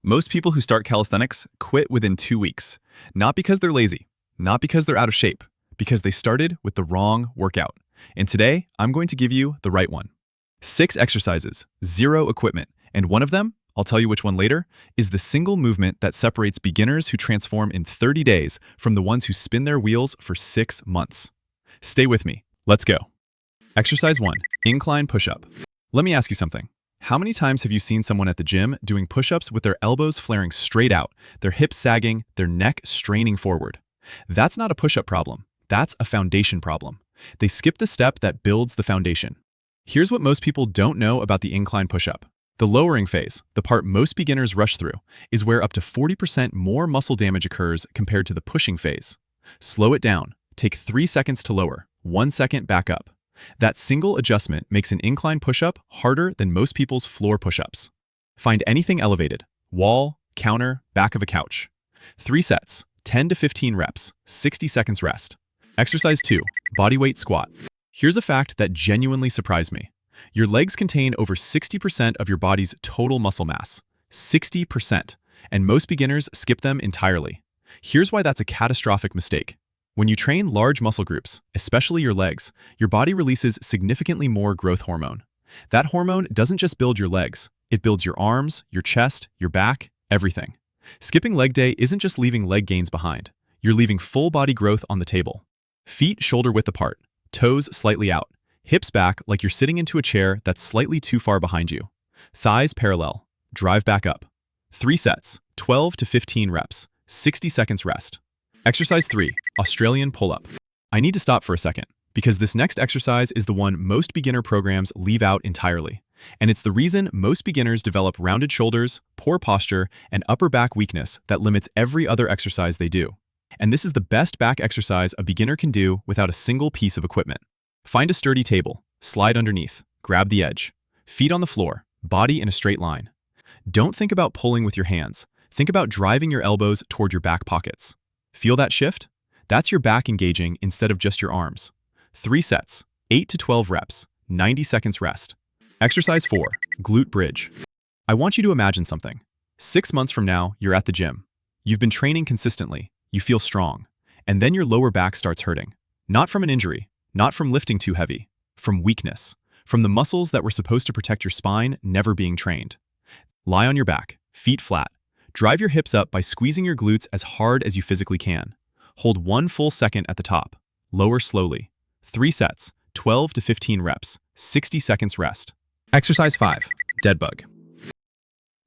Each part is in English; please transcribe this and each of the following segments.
Most people who start calisthenics quit within 2 weeks, not because they're lazy, not because they're out of shape, because they started with the wrong workout. And today, I'm going to give you the right one. 6 exercises, 0 equipment, and one of them, I'll tell you which one later, is the single movement that separates beginners who transform in 30 days from the ones who spin their wheels for 6 months. Stay with me. Let's go. Exercise 1, incline push-up. Let me ask you something. How many times have you seen someone at the gym doing push-ups with their elbows flaring straight out, their hips sagging, their neck straining forward? That's not a push-up problem. That's a foundation problem. They skip the step that builds the foundation. Here's what most people don't know about the incline push-up. The lowering phase, the part most beginners rush through, is where up to 40% more muscle damage occurs compared to the pushing phase. Slow it down. Take 3 seconds to lower, 1 second back up. That single adjustment makes an incline push-up harder than most people's floor push-ups. Find anything elevated: wall, counter, back of a couch. 3 sets, 10 to 15 reps, 60 seconds rest. Exercise 2, bodyweight squat. Here's a fact that genuinely surprised me. Your legs contain over 60% of your body's total muscle mass. 60%. And most beginners skip them entirely. Here's why that's a catastrophic mistake. When you train large muscle groups, especially your legs, your body releases significantly more growth hormone. That hormone doesn't just build your legs, it builds your arms, your chest, your back, everything. Skipping leg day isn't just leaving leg gains behind. You're leaving full body growth on the table. Feet shoulder width apart, toes slightly out, hips back like you're sitting into a chair that's slightly too far behind you. Thighs parallel, drive back up. 3 sets, 12 to 15 reps, 60 seconds rest. Exercise 3, Australian pull-up. I need to stop for a second, because this next exercise is the one most beginner programs leave out entirely. And it's the reason most beginners develop rounded shoulders, poor posture, and upper back weakness that limits every other exercise they do. And this is the best back exercise a beginner can do without a single piece of equipment. Find a sturdy table, slide underneath, grab the edge. Feet on the floor, body in a straight line. Don't think about pulling with your hands. Think about driving your elbows toward your back pockets. Feel that shift? That's your back engaging instead of just your arms. 3 sets, 8 to 12 reps, 90 seconds rest. Exercise 4, glute bridge. I want you to imagine something. 6 months from now, you're at the gym. You've been training consistently, you feel strong, and then your lower back starts hurting. Not from an injury, not from lifting too heavy, from weakness, from the muscles that were supposed to protect your spine never being trained. Lie on your back, feet flat. Drive your hips up by squeezing your glutes as hard as you physically can. Hold 1 full second at the top. Lower slowly. 3 sets, 12 to 15 reps, 60 seconds rest. Exercise 5, dead bug.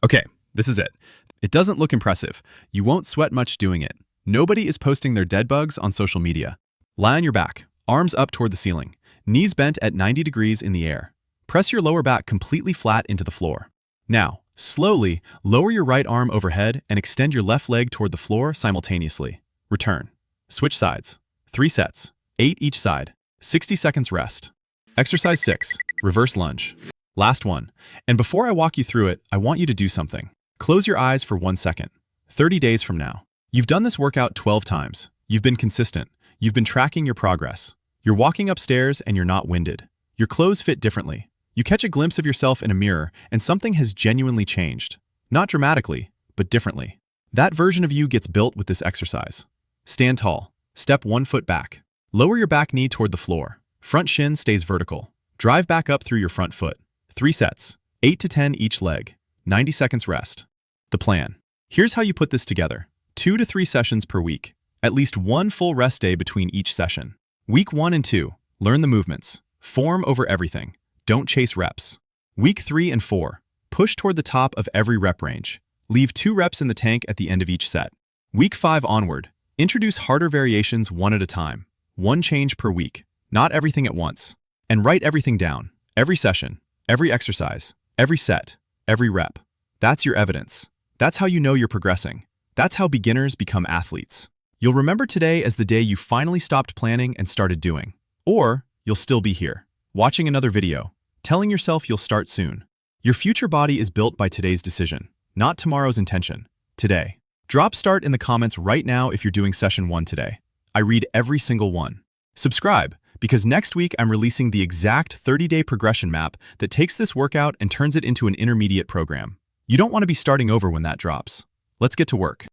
Okay, this is it. It doesn't look impressive. You won't sweat much doing it. Nobody is posting their dead bugs on social media. Lie on your back, arms up toward the ceiling, knees bent at 90 degrees in the air. Press your lower back completely flat into the floor. Now, slowly, lower your right arm overhead and extend your left leg toward the floor simultaneously. Return. Switch sides. 3 sets, 8 each side, 60 seconds rest. Exercise 6, reverse lunge. Last one. And before I walk you through it, I want you to do something. Close your eyes for 1 second. 30 days from now. You've done this workout 12 times. You've been consistent. You've been tracking your progress. You're walking upstairs and you're not winded. Your clothes fit differently. You catch a glimpse of yourself in a mirror and something has genuinely changed. Not dramatically, but differently. That version of you gets built with this exercise. Stand tall. Step 1 foot back. Lower your back knee toward the floor. Front shin stays vertical. Drive back up through your front foot. 3 sets, 8 to 10 each leg. 90 seconds rest. The plan. Here's how you put this together. 2 to 3 sessions per week. At least 1 full rest day between each session. Week 1 and 2, learn the movements. Form over everything. Don't chase reps. Week 3 and 4, push toward the top of every rep range. Leave 2 reps in the tank at the end of each set. Week 5 onward, introduce harder variations one at a time. 1 change per week, not everything at once. And write everything down. Every session, every exercise, every set, every rep. That's your evidence. That's how you know you're progressing. That's how beginners become athletes. You'll remember today as the day you finally stopped planning and started doing. Or you'll still be here, watching another video, telling yourself you'll start soon. Your future body is built by today's decision, not tomorrow's intention. Today. Drop start in the comments right now if you're doing session 1 today. I read every single one. Subscribe, because next week I'm releasing the exact 30-day progression map that takes this workout and turns it into an intermediate program. You don't want to be starting over when that drops. Let's get to work.